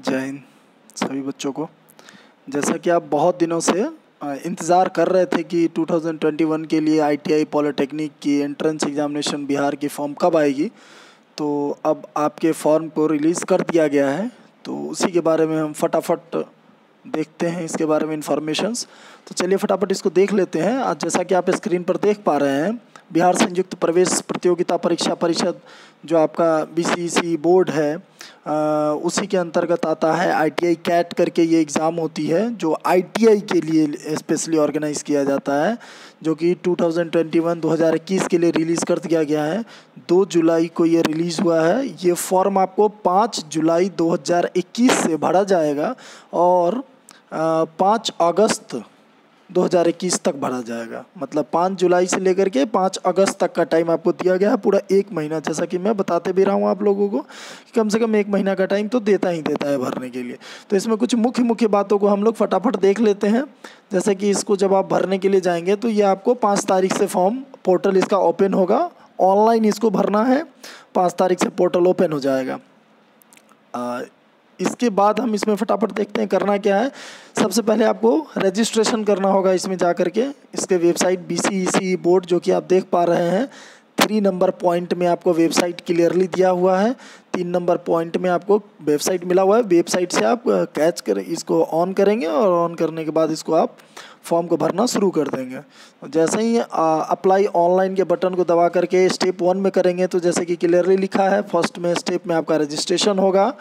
जय हिंद सभी बच्चों को। जैसा कि आप बहुत दिनों से इंतज़ार कर रहे थे कि 2021 के लिए आईटीआई पॉलिटेक्निक की एंट्रेंस एग्जामिनेशन बिहार की फॉर्म कब आएगी, तो अब आपके फॉर्म को रिलीज़ कर दिया गया है। तो उसी के बारे में हम फटाफट देखते हैं इसके बारे में इंफॉर्मेशंस। तो चलिए फटाफट इसको देख लेते हैं। आज जैसा कि आप स्क्रीन पर देख पा रहे हैं, बिहार संयुक्त प्रवेश प्रतियोगिता परीक्षा परिषद जो आपका बीसीईसी बोर्ड है, उसी के अंतर्गत आता है। आईटीआई कैट करके ये एग्ज़ाम होती है जो आईटीआई के लिए स्पेशली ऑर्गेनाइज़ किया जाता है, जो कि 2021 के लिए रिलीज़ कर दिया गया है। 2 जुलाई को ये रिलीज़ हुआ है। ये फॉर्म आपको 5 जुलाई 2021 से भरा जाएगा और 5 अगस्त 2021 तक भरा जाएगा। मतलब 5 जुलाई से लेकर के 5 अगस्त तक का टाइम आपको दिया गया है, पूरा 1 महीना। जैसा कि मैं बताते भी रहा हूँ आप लोगों को कि कम से कम 1 महीना का टाइम तो देता ही देता है भरने के लिए। तो इसमें कुछ मुख्य बातों को हम लोग फटाफट देख लेते हैं। जैसे कि इसको जब आप भरने के लिए जाएंगे तो ये आपको 5 तारीख से फॉर्म पोर्टल इसका ओपन होगा। ऑनलाइन इसको भरना है, 5 तारीख से पोर्टल ओपन हो जाएगा। इसके बाद हम इसमें फटाफट देखते हैं करना क्या है। सबसे पहले आपको रजिस्ट्रेशन करना होगा इसमें जा कर के। इसके वेबसाइट बीसीईसी बोर्ड जो कि आप देख पा रहे हैं, 3 नंबर पॉइंट में आपको वेबसाइट क्लियरली दिया हुआ है। 3 नंबर पॉइंट में आपको वेबसाइट मिला हुआ है। वेबसाइट से आप कैच कर इसको ऑन करेंगे और ऑन करने के बाद इसको आप फॉर्म को भरना शुरू कर देंगे। जैसे ही अप्लाई ऑनलाइन के बटन को दबा करके स्टेप 1 में करेंगे तो जैसे कि क्लियरली लिखा है, फर्स्ट में स्टेप में आपका रजिस्ट्रेशन होगा।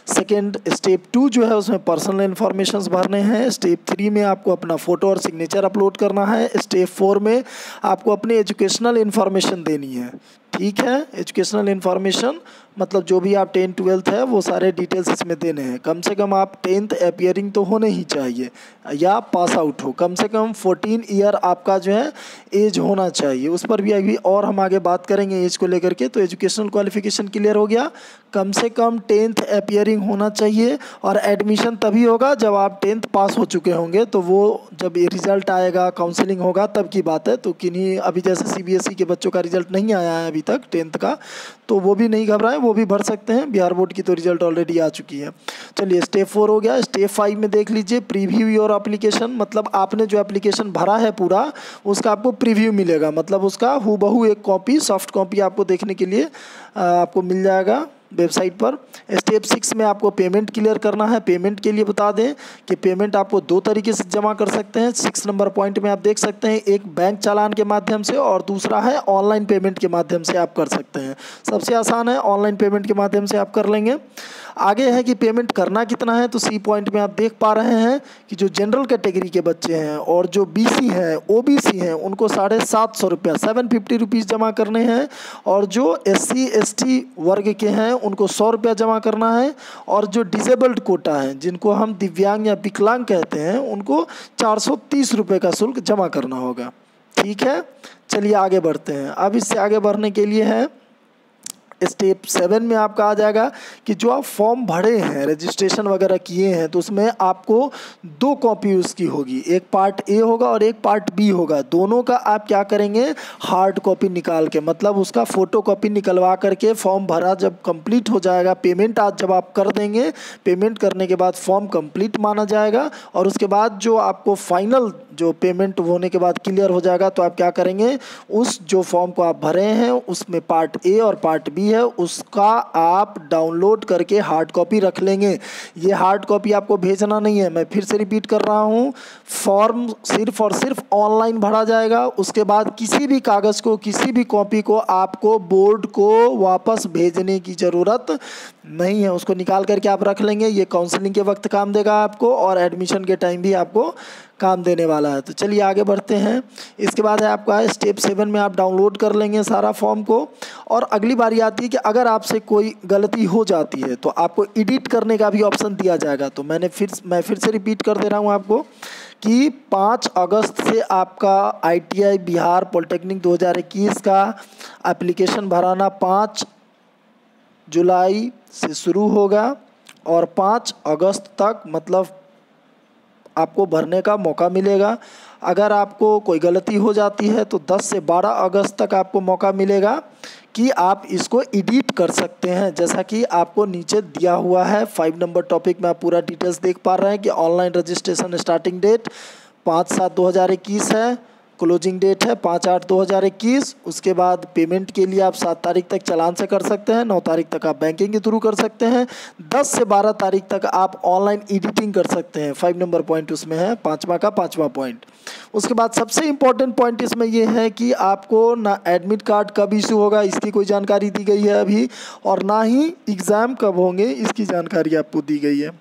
सेकेंड स्टेप 2 जो है उसमें पर्सनल इन्फॉर्मेशंस भरने हैं। स्टेप 3 में आपको अपना फ़ोटो और सिग्नेचर अपलोड करना है। स्टेप 4 में आपको अपनी एजुकेशनल इन्फॉर्मेशन देनी है। ठीक है, एजुकेशनल इन्फॉर्मेशन मतलब जो भी आप 10th 12th है वो सारे डिटेल्स इसमें देने हैं। कम से कम आप 10th अपीयरिंग तो होने ही चाहिए या पास आउट हो। कम से कम 14 ईयर आपका जो है एज होना चाहिए। उस पर भी अभी और हम आगे बात करेंगे एज को लेकर के। तो एजुकेशनल क्वालिफिकेशन क्लियर हो गया, कम से कम 10th अपीयरिंग होना चाहिए। और एडमिशन तभी होगा जब आप 10th पास हो चुके होंगे। तो वो जब ये रिज़ल्ट आएगा, काउंसलिंग होगा, तब की बात है। तो किन्हीं अभी जैसे सीबीएसई के बच्चों का रिज़ल्ट नहीं आया है अभी तक 10th का, तो वो भी नहीं घबराएं, वो भी भर सकते हैं। बिहार बोर्ड की तो रिजल्ट ऑलरेडी आ चुकी है। चलिए स्टेप 4 हो गया। स्टेप 5 में देख लीजिए, प्रीव्यू योर एप्लीकेशन। मतलब आपने जो एप्लीकेशन भरा है पूरा, उसका आपको प्रीव्यू मिलेगा। मतलब उसका हूबहू एक कॉपी, सॉफ्ट कॉपी आपको देखने के लिए आपको मिल जाएगा वेबसाइट पर। स्टेप 6 में आपको पेमेंट क्लियर करना है। पेमेंट के लिए बता दें कि पेमेंट आपको 2 तरीके से जमा कर सकते हैं। 6 नंबर पॉइंट में आप देख सकते हैं, एक बैंक चालान के माध्यम से और दूसरा है ऑनलाइन पेमेंट के माध्यम से आप कर सकते हैं। सबसे आसान है ऑनलाइन पेमेंट के माध्यम से आप कर लेंगे। आगे है कि पेमेंट करना कितना है, तो सी पॉइंट में आप देख पा रहे हैं कि जो जनरल कैटेगरी के बच्चे हैं और जो बीसी हैं, ओबीसी हैं, उनको 750 रुपया 750 रुपीज़ जमा करने हैं। और जो एससी एसटी वर्ग के हैं उनको 100 रुपया जमा करना है। और जो डिसेबल्ड कोटा हैं, जिनको हम दिव्यांग या विकलांग कहते हैं, उनको 430 रुपये का शुल्क जमा करना होगा। ठीक है, चलिए आगे बढ़ते हैं। अब इससे आगे बढ़ने के लिए है स्टेप 7 में आपका आ जाएगा कि जो आप फॉर्म भरे हैं, रजिस्ट्रेशन वगैरह किए हैं, तो उसमें आपको 2 कॉपी उसकी होगी। एक पार्ट ए होगा और एक पार्ट बी होगा। दोनों का आप क्या करेंगे, हार्ड कॉपी निकाल के, मतलब उसका फ़ोटो कॉपी निकलवा करके फॉर्म भरा जब कंप्लीट हो जाएगा, पेमेंट आज जब आप कर देंगे, पेमेंट करने के बाद फॉर्म कंप्लीट माना जाएगा। और उसके बाद जो आपको फाइनल जो पेमेंट होने के बाद क्लियर हो जाएगा, तो आप क्या करेंगे, उस जो फॉर्म को आप भरे हैं उसमें पार्ट ए और पार्ट बी है, उसका आप डाउनलोड करके हार्ड कॉपी रख लेंगे। ये हार्ड कॉपी आपको भेजना नहीं है, मैं फिर से रिपीट कर रहा हूँ। फॉर्म सिर्फ और सिर्फ ऑनलाइन भरा जाएगा। उसके बाद किसी भी कागज़ को, किसी भी कॉपी को आपको बोर्ड को वापस भेजने की ज़रूरत नहीं है। उसको निकाल करके आप रख लेंगे। ये काउंसलिंग के वक्त काम देगा आपको और एडमिशन के टाइम भी आपको काम देने वाला है। तो चलिए आगे बढ़ते हैं। इसके बाद है आपका स्टेप 7 में आप डाउनलोड कर लेंगे सारा फॉर्म को। और अगली बारी आती है कि अगर आपसे कोई गलती हो जाती है तो आपको एडिट करने का भी ऑप्शन दिया जाएगा। तो मैं फिर से रिपीट कर दे रहा हूँ आपको कि 5 अगस्त से आपका आईटीआई बिहार पॉलिटेक्निक 2021 का एप्लीकेशन भराना 5 जुलाई से शुरू होगा और 5 अगस्त तक मतलब आपको भरने का मौका मिलेगा। अगर आपको कोई गलती हो जाती है तो 10 से 12 अगस्त तक आपको मौका मिलेगा कि आप इसको एडिट कर सकते हैं, जैसा कि आपको नीचे दिया हुआ है 5 नंबर टॉपिक में आप पूरा डिटेल्स देख पा रहे हैं कि ऑनलाइन रजिस्ट्रेशन स्टार्टिंग डेट 5/7/2021 है, क्लोजिंग डेट है 5/8/2021। उसके बाद पेमेंट के लिए आप 7 तारीख तक चालान से कर सकते हैं, 9 तारीख तक आप बैंकिंग के थ्रू कर सकते हैं, 10 से 12 तारीख तक आप ऑनलाइन एडिटिंग कर सकते हैं। 5 नंबर पॉइंट उसमें है, 5वां का 5वां पॉइंट। उसके बाद सबसे इम्पोर्टेंट पॉइंट इसमें यह है कि आपको ना एडमिट कार्ड कब इशू होगा इसकी कोई जानकारी दी गई है अभी, और ना ही एग्ज़ाम कब होंगे इसकी जानकारी आपको दी गई है,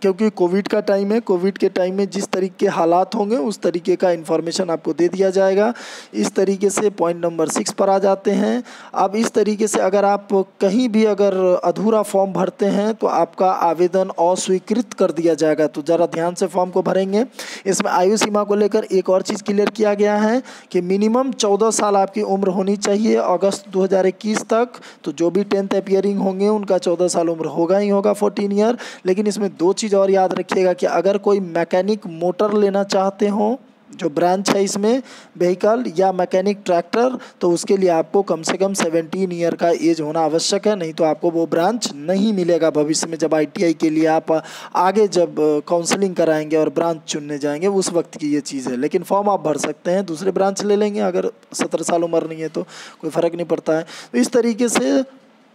क्योंकि कोविड का टाइम है। कोविड के टाइम में जिस तरीके के हालात होंगे उस तरीके का इन्फॉर्मेशन आपको दे दिया जाएगा। इस तरीके से पॉइंट नंबर 6 पर आ जाते हैं। अब इस तरीके से अगर आप कहीं भी अगर अधूरा फॉर्म भरते हैं तो आपका आवेदन अस्वीकृत कर दिया जाएगा, तो ज़रा ध्यान से फॉर्म को भरेंगे। इसमें आयु सीमा को लेकर एक और चीज़ क्लियर किया गया है कि मिनिमम 14 साल आपकी उम्र होनी चाहिए अगस्त 2021 तक। तो जो भी 10th अपीयरिंग होंगे उनका 14 साल उम्र होगा ही होगा, 14 ईयर। लेकिन इसमें 2 चीज़ और याद रखिएगा कि अगर कोई मैकेनिक मोटर लेना चाहते हो, जो ब्रांच है इसमें व्हीकल या मैकेनिक ट्रैक्टर, तो उसके लिए आपको कम से कम 17 ईयर का एज होना आवश्यक है, नहीं तो आपको वो ब्रांच नहीं मिलेगा भविष्य में। जब ITI के लिए आप आगे जब काउंसलिंग कराएंगे और ब्रांच चुनने जाएंगे उस वक्त की ये चीज़ है। लेकिन फॉर्म आप भर सकते हैं, दूसरे ब्रांच ले लेंगे, अगर 17 साल उम्र नहीं है तो कोई फ़र्क नहीं पड़ता है। तो इस तरीके से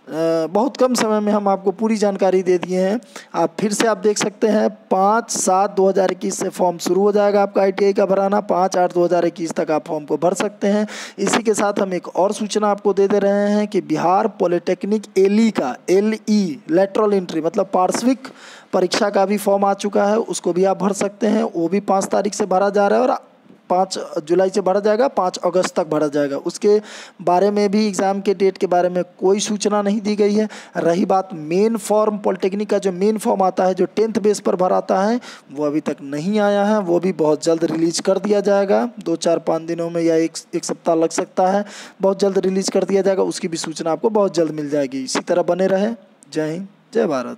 बहुत कम समय में हम आपको पूरी जानकारी दे दिए हैं। आप फिर से आप देख सकते हैं 5/7/2021 से फॉर्म शुरू हो जाएगा आपका ITI का भराना, 5/8/2021 तक आप फॉर्म को भर सकते हैं। इसी के साथ हम एक और सूचना आपको दे दे रहे हैं कि बिहार पॉलिटेक्निक LE का LE लेटरल एंट्री मतलब पार्श्विक परीक्षा का भी फॉर्म आ चुका है, उसको भी आप भर सकते हैं। वो भी 5 तारीख से भरा जा रहा है और 5 जुलाई से भरा जाएगा, 5 अगस्त तक भरा जाएगा। उसके बारे में भी एग्ज़ाम के डेट के बारे में कोई सूचना नहीं दी गई है। रही बात मेन फॉर्म, पॉलिटेक्निक का जो मेन फॉर्म आता है जो 10th बेस पर भराता है वो अभी तक नहीं आया है, वो भी बहुत जल्द रिलीज़ कर दिया जाएगा। 2, 4, 5 दिनों में या एक सप्ताह लग सकता है, बहुत जल्द रिलीज़ कर दिया जाएगा। उसकी भी सूचना आपको बहुत जल्द मिल जाएगी। इसी तरह बने रहे। जय हिंद, जय भारत।